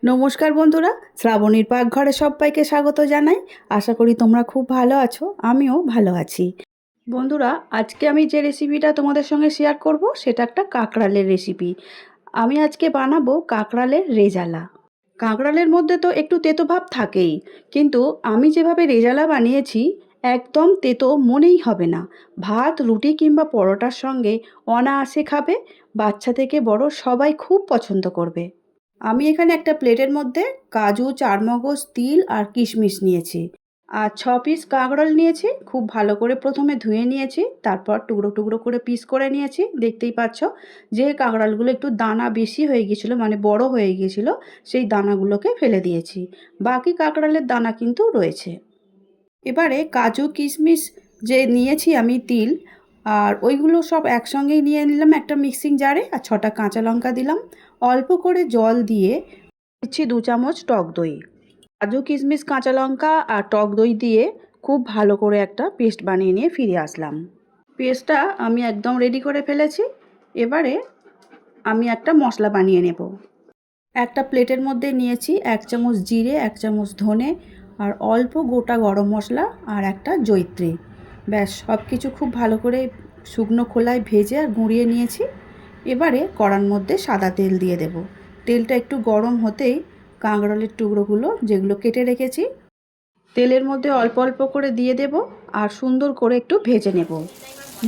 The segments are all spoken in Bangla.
নমস্কার বন্ধুরা, শ্রাবণীর পাকঘরে সবাইকে স্বাগত জানাই। আশা করি তোমরা খুব ভালো আছো, আমিও ভালো আছি। বন্ধুরা, আজকে আমি যে রেসিপিটা তোমাদের সঙ্গে শেয়ার করব সেটা একটা কাঁকড়ালের রেসিপি। আমি আজকে বানাবো কাঁকড়ালের রেজালা। কাঁকড়ালের মধ্যে তো একটু তেতো ভাব থাকেই, কিন্তু আমি যেভাবে রেজালা বানিয়েছি একদম তেতো মনেই হবে না। ভাত, রুটি কিংবা পরোটার সঙ্গে অনায়াসে খাবে, বাচ্চা থেকে বড় সবাই খুব পছন্দ করবে। আমি এখানে একটা প্লেটের মধ্যে কাজু, চারমগজ, তিল আর কিশমিশ নিয়েছি। আর 6 পিস কাঁকরোল নিয়েছি। খুব ভালো করে প্রথমে ধুয়ে নিয়েছি, তারপর টুকরো টুকরো করে পিস করে নিয়েছি। দেখতেই পাচ্ছ যে কাঁকরোলগুলো একটু দানা বেশি হয়ে গিয়েছিলো, মানে বড় হয়ে গিয়েছিলো, সেই দানাগুলোকে ফেলে দিয়েছি। বাকি কাঁকরোলের দানা কিন্তু রয়েছে। এবারে কাজু, কিশমিশ যে নিয়েছি আমি, তিল আর ওইগুলো সব একসঙ্গেই নিয়ে নিলাম একটা মিক্সিং জারে। আর 6টা কাঁচা লঙ্কা দিলাম। অল্প করে জল দিয়ে দিচ্ছি 2 চামচ টক দই। কাজু, কিশমিশ, কাঁচা লঙ্কা আর টক দই দিয়ে খুব ভালো করে একটা পেস্ট বানিয়ে নিয়ে ফিরে আসলাম। পেস্টটা আমি একদম রেডি করে ফেলেছি। এবারে আমি একটা মশলা বানিয়ে নেব। একটা প্লেটের মধ্যে নিয়েছি 1 চামচ জিরে, 1 চামচ ধনে আর অল্প গোটা গরম মশলা আর একটা জয়িত্রী। ব্যাস, সব কিছু খুব ভালো করে শুকনো খোলায় ভেজে আর গুঁড়িয়ে নিয়েছি। এবারে কড়ার মধ্যে সাদা তেল দিয়ে দেব। তেলটা একটু গরম হতেই কাঁকরোলের টুকরোগুলো যেগুলো কেটে রেখেছি তেলের মধ্যে অল্প অল্প করে দিয়ে দেব আর সুন্দর করে একটু ভেজে নেব।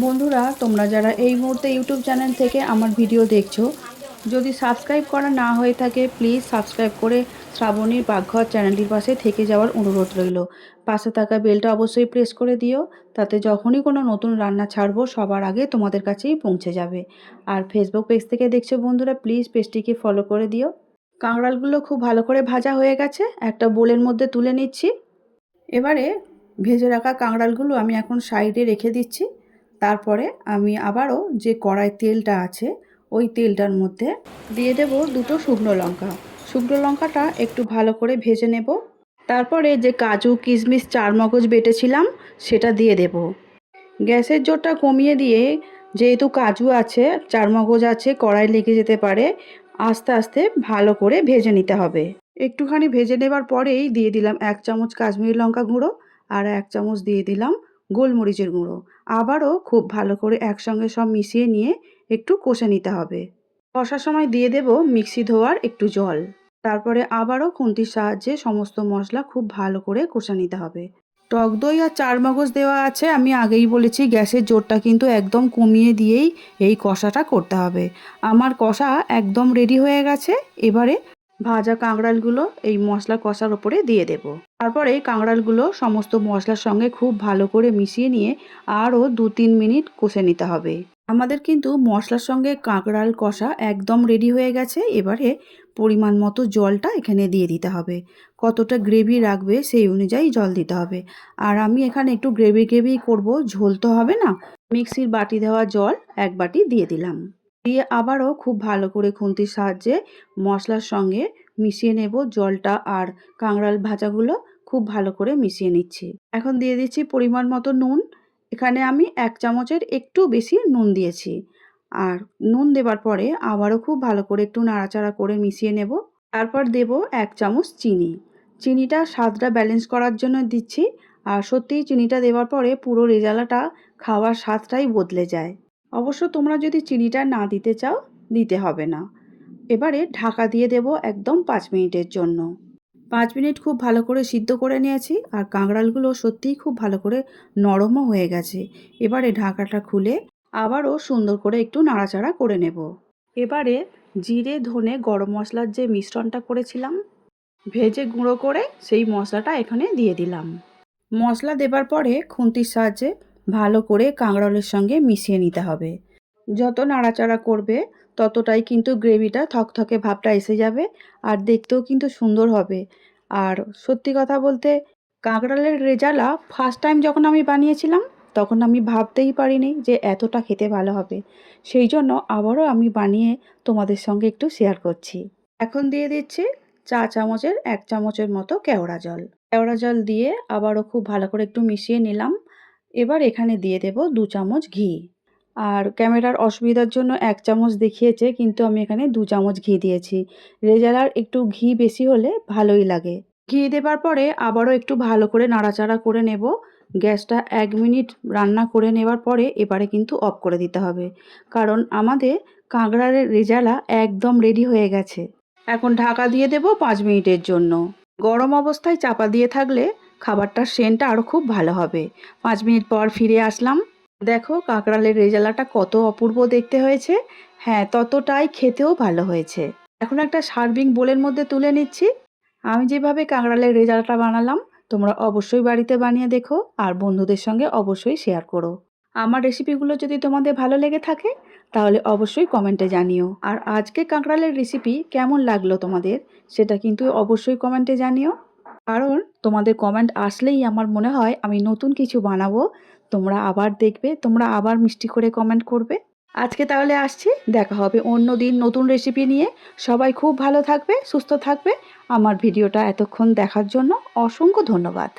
বন্ধুরা, তোমরা যারা এই মুহূর্তে ইউটিউব চ্যানেল থেকে আমার ভিডিও দেখছো, যদি সাবস্ক্রাইব করা না হয়ে থাকে প্লিজ সাবস্ক্রাইব করে শ্রাবণীর পাকঘর চ্যানেলটির পাশে থেকে যাওয়ার অনুরোধ রইল। পাশে থাকা বেলটা অবশ্যই প্রেস করে দিও, তাতে যখনই কোনো নতুন রান্না ছাড়বো সবার আগে তোমাদের কাছেই পৌঁছে যাবে। আর ফেসবুক পেজ থেকে দেখছো বন্ধুরা, প্লিজ পেজটিকে ফলো করে দিও। কাঁকড়ালগুলো খুব ভালো করে ভাজা হয়ে গেছে, একটা বোলের মধ্যে তুলে নিচ্ছি। এবারে ভেজে রাখা কাঁকড়ালগুলো আমি এখন সাইডে রেখে দিচ্ছি। তারপরে আমি আবারও যে কড়াই তেলটা আছে ওই তেলটার মধ্যে দিয়ে দেব 2টো শুকনো লঙ্কা। শুকনো লঙ্কাটা একটু ভালো করে ভেজে নেব। তারপরে যে কাজু, কিশমিশ, চারমগজ বেটেছিলাম সেটা দিয়ে দেব। গ্যাসের জোরটা কমিয়ে দিয়ে, যেহেতু কাজু আছে, চারমগজ আছে, কড়াই লেগে যেতে পারে, আস্তে আস্তে ভালো করে ভেজে নিতে হবে। একটুখানি ভেজে নেবার পরেই দিয়ে দিলাম 1 চামচ কাশ্মীরি লঙ্কা গুঁড়ো আর 1 চামচ দিয়ে দিলাম গোলমরিচের গুঁড়ো। আবারও খুব ভালো করে একসঙ্গে সব মিশিয়ে নিয়ে একটু কষে নিতে হবে। কষার সময় দিয়ে দেব মিক্সি ধোয়ার একটু জল। তারপরে আবারও খুন্তির সাহায্যে সমস্ত মশলা খুব ভালো করে কষে নিতে হবে। টক দই আর চারমগজ দেওয়া আছে, আমি আগেই বলেছি গ্যাসের জোরটা কিন্তু একদম কমিয়ে দিয়েই এই কষাটা করতে হবে। আমার কষা একদম রেডি হয়ে গেছে। এবারে ভাজা কাঁকড়ালগুলো এই মশলা কষার ওপরে দিয়ে দেব। তারপরে এই কাঁকড়ালগুলো সমস্ত মশলার সঙ্গে খুব ভালো করে মিশিয়ে নিয়ে আরও 2-3 মিনিট কষে নিতে হবে। আমাদের কিন্তু মশলার সঙ্গে কাঁকড়াল কষা একদম রেডি হয়ে গেছে। এবারে পরিমাণ মতো জলটা এখানে দিয়ে দিতে হবে। কতটা গ্রেভি রাখবে সেই অনুযায়ী জল দিতে হবে। আর আমি এখানে একটু গ্রেভি গ্রেভি করব, ঝোল তো হবে না। মিক্সির বাটি দেওয়া জল 1 বাটি দিয়ে দিলাম। দিয়ে আবারও খুব ভালো করে খুন্তির সাহায্যে মশলার সঙ্গে মিশিয়ে নেব জলটা আর কাঁকড়াল ভাজাগুলো খুব ভালো করে মিশিয়ে নিচ্ছি। এখন দিয়ে দিচ্ছি পরিমাণ মতো নুন। এখানে আমি 1 চামচের একটু বেশি নুন দিয়েছি। আর নুন দেবার পরে আবারও খুব ভালো করে একটু নাড়াচাড়া করে মিশিয়ে নেব। তারপর দেব 1 চামচ চিনি। চিনিটা স্বাদটা ব্যালেন্স করার জন্য দিচ্ছি। আর সত্যিই চিনিটা দেওয়ার পরে পুরো রেজালাটা খাওয়ার স্বাদটাই বদলে যায়। অবশ্য তোমরা যদি চিনিটা না দিতে চাও, দিতে হবে না। এবারে ঢাকা দিয়ে দেব একদম 5 মিনিটের জন্য। 5 মিনিট খুব ভালো করে সিদ্ধ করে নিয়েছি আর কাঁকড়ালগুলো সত্যিই খুব ভালো করে নরমও হয়ে গেছে। এবারে ঢাকাটা খুলে আবারও সুন্দর করে একটু নাড়াচাড়া করে নেব। এবারে জিরে, ধনে, গরম মশলার যে মিশ্রণটা করেছিলাম ভেজে গুঁড়ো করে, সেই মশলাটা এখানে দিয়ে দিলাম। মশলা দেবার পরে খুন্তির সাহায্যে ভালো করে কাঁকরোলের সঙ্গে মিশিয়ে নিতে হবে। যত নাড়াচাড়া করবে ততটাই কিন্তু গ্রেভিটা থকথকে ভাবটা এসে যাবে আর দেখতেও কিন্তু সুন্দর হবে। আর সত্যি কথা বলতে, কাঁকরোলের রেজালা ফার্স্ট টাইম যখন আমি বানিয়েছিলাম তখন আমি ভাবতেই পারিনি যে এতটা খেতে ভালো হবে। সেই জন্য আবারও আমি বানিয়ে তোমাদের সঙ্গে একটু শেয়ার করছি। এখন দিয়ে দিচ্ছি 4 চামচের 1 চামচের মতো কেওড়া জল। কেওড়া জল দিয়ে আবারও খুব ভালো করে একটু মিশিয়ে নিলাম। এবার এখানে দিয়ে দেব 2 চামচ ঘি। আর ক্যামেরার অসুবিধার জন্য 1 চামচ দেখিয়েছে, কিন্তু আমি এখানে 2 চামচ ঘি দিয়েছি। রেজালার একটু ঘি বেশি হলে ভালোই লাগে। ঘি দেবার পরে আবারও একটু ভালো করে নাড়াচাড়া করে নেব। গ্যাসটা 1 মিনিট রান্না করে নেওয়ার পরে এবারে কিন্তু অফ করে দিতে হবে, কারণ আমাদের কাঁকড়ার রেজালা একদম রেডি হয়ে গেছে। এখন ঢাকা দিয়ে দেব 5 মিনিটের জন্য। গরম অবস্থায় চাপা দিয়ে থাকলে খাবারটার সেন্টটা আরও খুব ভালো হবে। 5 মিনিট পর ফিরে আসলাম। দেখো কাঁকড়ালের রেজালাটা কত অপূর্ব দেখতে হয়েছে। হ্যাঁ, ততটাই খেতেও ভালো হয়েছে। এখন একটা সার্ভিং বোলের মধ্যে তুলে নিচ্ছি। আমি যেভাবে কাঁকড়ালের রেজালাটা বানালাম, তোমরা অবশ্যই বাড়িতে বানিয়ে দেখো আর বন্ধুদের সঙ্গে অবশ্যই শেয়ার করো। আমার রেসিপিগুলো যদি তোমাদের ভালো লেগে থাকে তাহলে অবশ্যই কমেন্টে জানিও। আর আজকে কাঁকড়ালের রেসিপি কেমন লাগলো তোমাদের সেটা কিন্তু অবশ্যই কমেন্টে জানিও। কারণ তোমাদের কমেন্ট আসলেই আমার মনে হয় আমি নতুন কিছু বানাবো। তোমরা আবার দেখবে, তোমরা আবার মিষ্টি করে কমেন্ট করবে। আজকে তাহলে আসছি, দেখা হবে অন্য দিন নতুন রেসিপি নিয়ে। সবাই খুব ভালো থাকবে, সুস্থ থাকবে। আমার ভিডিওটা এতক্ষণ দেখার জন্য অসংখ্য ধন্যবাদ।